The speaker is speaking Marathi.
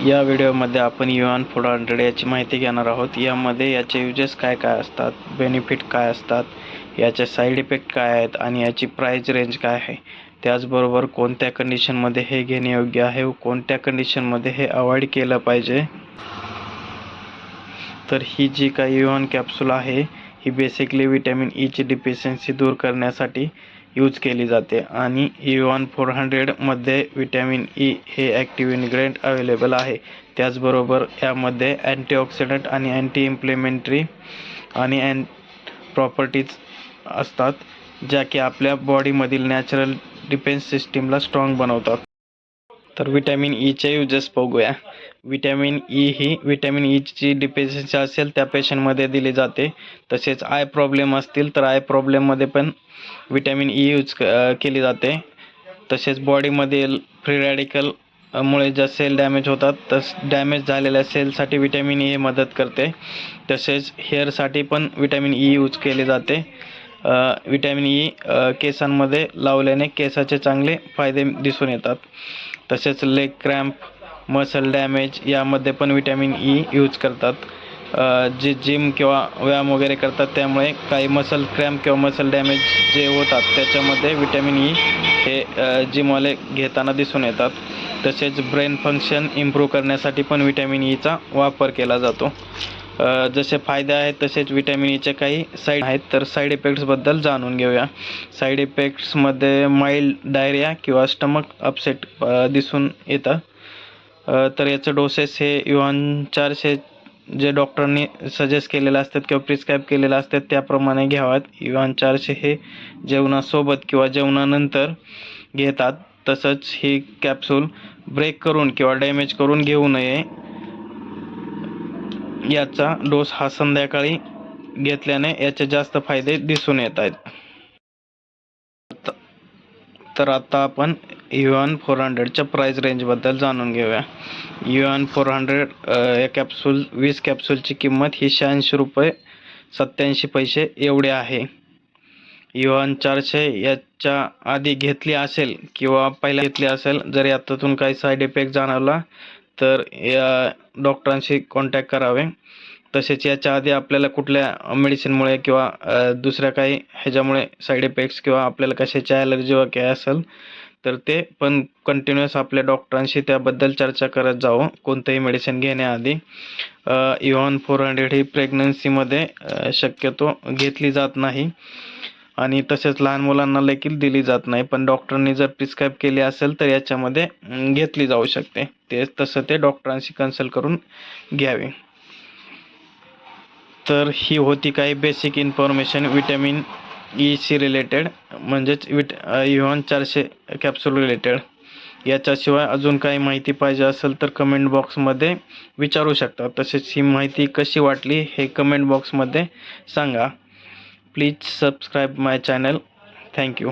या व्हिडिओमध्ये आपण युआन 400 याची माहिती घेणार आहोत। यामध्ये याचे युजेस काय काय असतात, बेनिफिट काय असतात, याचे साईड इफेक्ट काय आहेत आणि याची प्राइस रेंज काय आहे। त्याचबरोबर कोणत्या कंडिशनमध्ये हे घेणे योग्य आहे व कोणत्या कंडिशनमध्ये हे अवॉइड केलं पाहिजे। तर ही जी काही युआन कॅप्सूल आहे ही बेसिकली विटॅमिन ई ची डिफिशियन्सी दूर करण्यासाठी यूज केली जाते आणि युआन 400 मध्ये विटॅमिन ई हे ॲक्टिव्ह इन्ग्रेडियंट अवेलेबल आहे। त्याचबरोबर यामध्ये अँटीऑक्सिडंट आणि अँटी इन्फ्लेमेटरी आणि प्रॉपर्टीज असतात, ज्या की आपल्या बॉडीमधील नॅचरल डिफेन्स सिस्टीमला स्ट्रॉंग बनवतात। तर विटॅमिन ईचे युजेस बघूया। विटॅमिन ई ही विटॅमिन ईची डिफिशियन्सी असेल त्या पेशंटमध्ये दिली जाते। तसेच आय प्रॉब्लेम असतील तर आय प्रॉब्लेममध्ये पण विटॅमिन ई यूज केली जाते। तसेच बॉडीमधील फ्री रॅडिकल मुळे ज्या सेल डॅमेज होतात डॅमेज झालेल्या सेलसाठी विटॅमिन ई मदत करते। तसेच हेअरसाठी पण विटॅमिन ई यूज केले जाते। विटॅमिन ई केसांमध्ये लावल्याने केसाचे चांगले फायदे दिसून येतात। तसेच लेग क्रॅम्प, मसल डॅमेज यामध्ये पण विटॅमिन ई यूज करतात। जे जिम किंवा व्यायाम वगैरे करतात त्यामुळे काही मसल क्रॅम्प किंवा मसल डॅमेज जे होतात त्याच्यामध्ये विटॅमिन ई हे जिमवाले घेताना दिसून येतात। तसेच ब्रेन फंक्शन इम्प्रूव्ह करण्यासाठी पण विटॅमिन ईचा वापर केला जातो। जसे फायदे आहेत तसेच विटॅमिन ईचे काही साईड आहेत। तर साईड इफेक्ट्सबद्दल जाणून घेऊया। साईड इफेक्ट्समध्ये माइल्ड डायरिया किंवा स्टमक अपसेट दिसून येतं। तर याचं डोसेस हे युआन 400 जे डॉक्टरांनी सजेस्ट केलेले असतात किंवा प्रिस्क्राईब केलेले असतात त्याप्रमाणे घ्यावात। युआन 400 हे जेवणासोबत किंवा जेवणानंतर घेतात। तसंच ही कॅप्सूल ब्रेक करून किंवा डॅमेज करून घेऊ नये। याचा डोस हा संध्याकाळी घेतल्याने याचे जास्त फायदे दिसून येत आहेत। तर आता आपण युआन 400च्या प्राइस रेंजबद्दल जाणून घेऊया। युआन 400 या कॅप्सूल 20 कॅप्सूलची किंमत ही 86 रुपये 87 पैसे एवढे आहे। युआन 400 याच्या आधी घेतली असेल किंवा पहिला घेतली असेल, जर यातून काही साईड इफेक्ट जाणवला तर या डॉक्टरांशी कॉन्टॅक्ट करावे। तसेच याच्या आधी आपल्याला कुठल्या मेडिसिनमुळे किंवा दुसऱ्या काही ह्याच्यामुळे साईड इफेक्ट्स किंवा आपल्याला कशाची ॲलर्जी वगैरे असेल तर ते पण कंटिन्युअस आपल्या डॉक्टरांशी त्याबद्दल चर्चा करत जावं कोणतंही मेडिसिन घेण्याआधी। युआन 400 ही प्रेग्नन्सीमध्ये शक्यतो घेतली जात नाही आणि तसेच लहान मुलांना देखील दिली जात नाही, पण डॉक्टरांनी जर प्रिस्क्राईब केली असेल तर याच्यामध्ये घेतली जाऊ शकते। तसं ते डॉक्टरांशी कन्सल्ट करून घ्यावे। तर ही होती काही basic information vitamin E C related, म्हणजेच युआन 400 कॅप्सूल रिलेटेड। याच्याशिवाय अजून काही माहिती पाहिजे असेल तर कमेंट बॉक्समध्ये विचारू शकता। तसेच ही माहिती कशी वाटली हे कमेंट बॉक्समध्ये सांगा। Please subscribe my channel. Thank you.